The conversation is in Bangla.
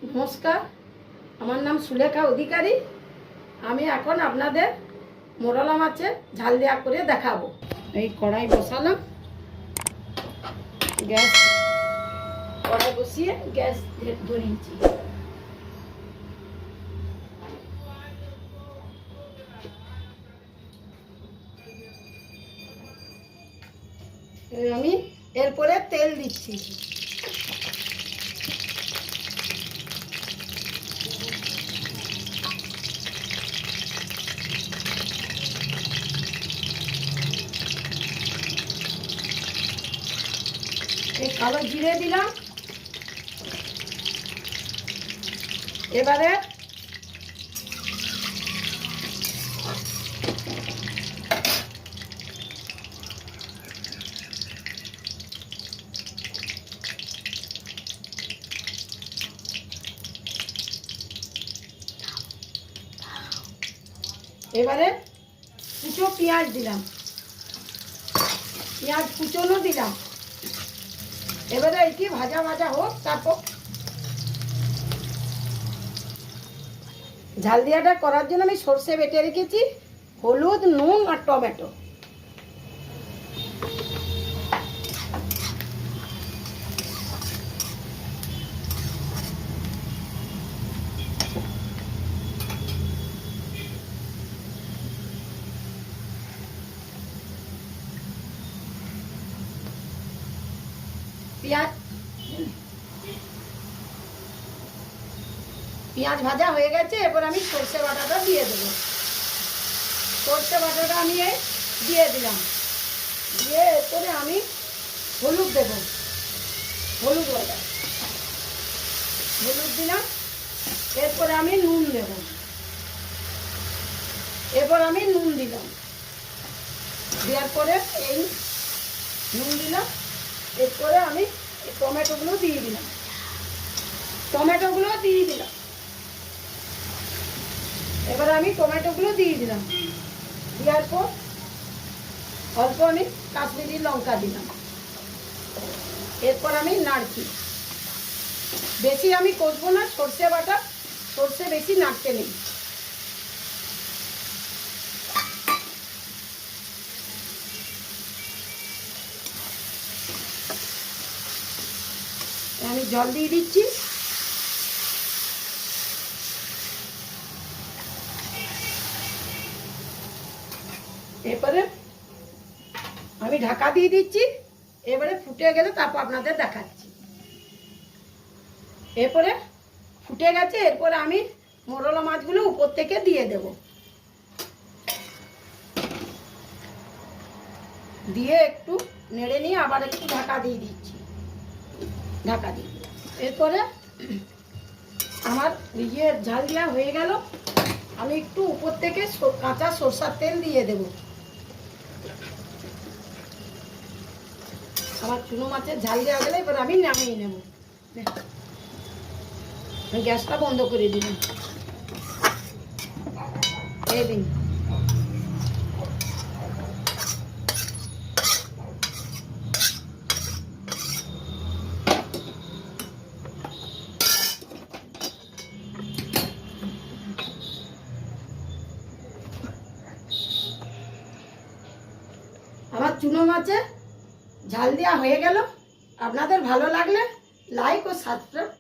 নমস্কার, আমার নাম সুলেখা অধিকারী। আমি এখন আপনাদের মোরলা মাছের ঝাল দেওয়া করে দেখাবো। এই কড়াই বসালাম, গ্যাস কড়াই বসিয়ে গ্যাস ধরিয়েছি। আমি এরপরে তেল দিচ্ছি। এই কালো জিরে দিলাম। এবারে কুচো পেঁয়াজ দিলাম, পেঁয়াজ কুচোনো দিলাম। এবারে এটি ভাজা ভাজা হোক। তারপর ঝাল দিয়াটা করার জন্য আমি সর্ষে বেটে রেখেছি, হলুদ, নুন আর টমেটো। পেঁয়াজ ভাজা হয়ে গেছে। এবার আমি সর্ষে বাটাটা দিয়ে দেবো। সর্ষে বাটাটা আমি দিয়ে দিলাম। দিয়ে এরপরে আমি হলুদ দেবো, হলুদ বাটা হলুদ দিলাম। এরপরে আমি নুন দেবো। এরপর আমি নুন দিলাম। দেওয়ার পরে এই নুন দিলাম। এরপরে আমি এই টমেটোগুলো দিয়ে দিলাম। এবার আমি টমেটোগুলো দিয়ে দিলাম। দেওয়ার পর অল্প আমি কাশ্মীরি লঙ্কা দিলাম। এরপর আমি নাড়ছি। বেশি আমি কষবো না, সর্ষে বাটা, সর্ষে বেশি নাড়তে নেই। আমি জল দিয়ে দিচ্ছি। এরপরে আমি ঢাকা দিয়ে দিচ্ছি। এবারে ফুটে গেলে তারপর আপনাদের দেখাচ্ছি। এরপরে ফুটে গেছে। এরপরে আমি মোরলা মাছগুলো উপর থেকে দিয়ে দেব। দিয়ে একটু নেড়ে নিয়ে আবার একটু ঢাকা দিয়ে দিচ্ছি। এরপরে আমার ঝাল দেওয়া হয়ে গেল। আমি একটু উপর থেকে কাঁচা সরষার তেল দিয়ে দেব। আমার চুনো মাছের ঝাল দেওয়া গেলে এবার আমি নামিয়ে নেব। গ্যাসটা বন্ধ করে দিলাম। এই দিন আমার চুনো মাছে ঝাল দেওয়া হয়ে গেল। আপনাদের ভালো লাগলে লাইক ও সাবস্ক্রাইব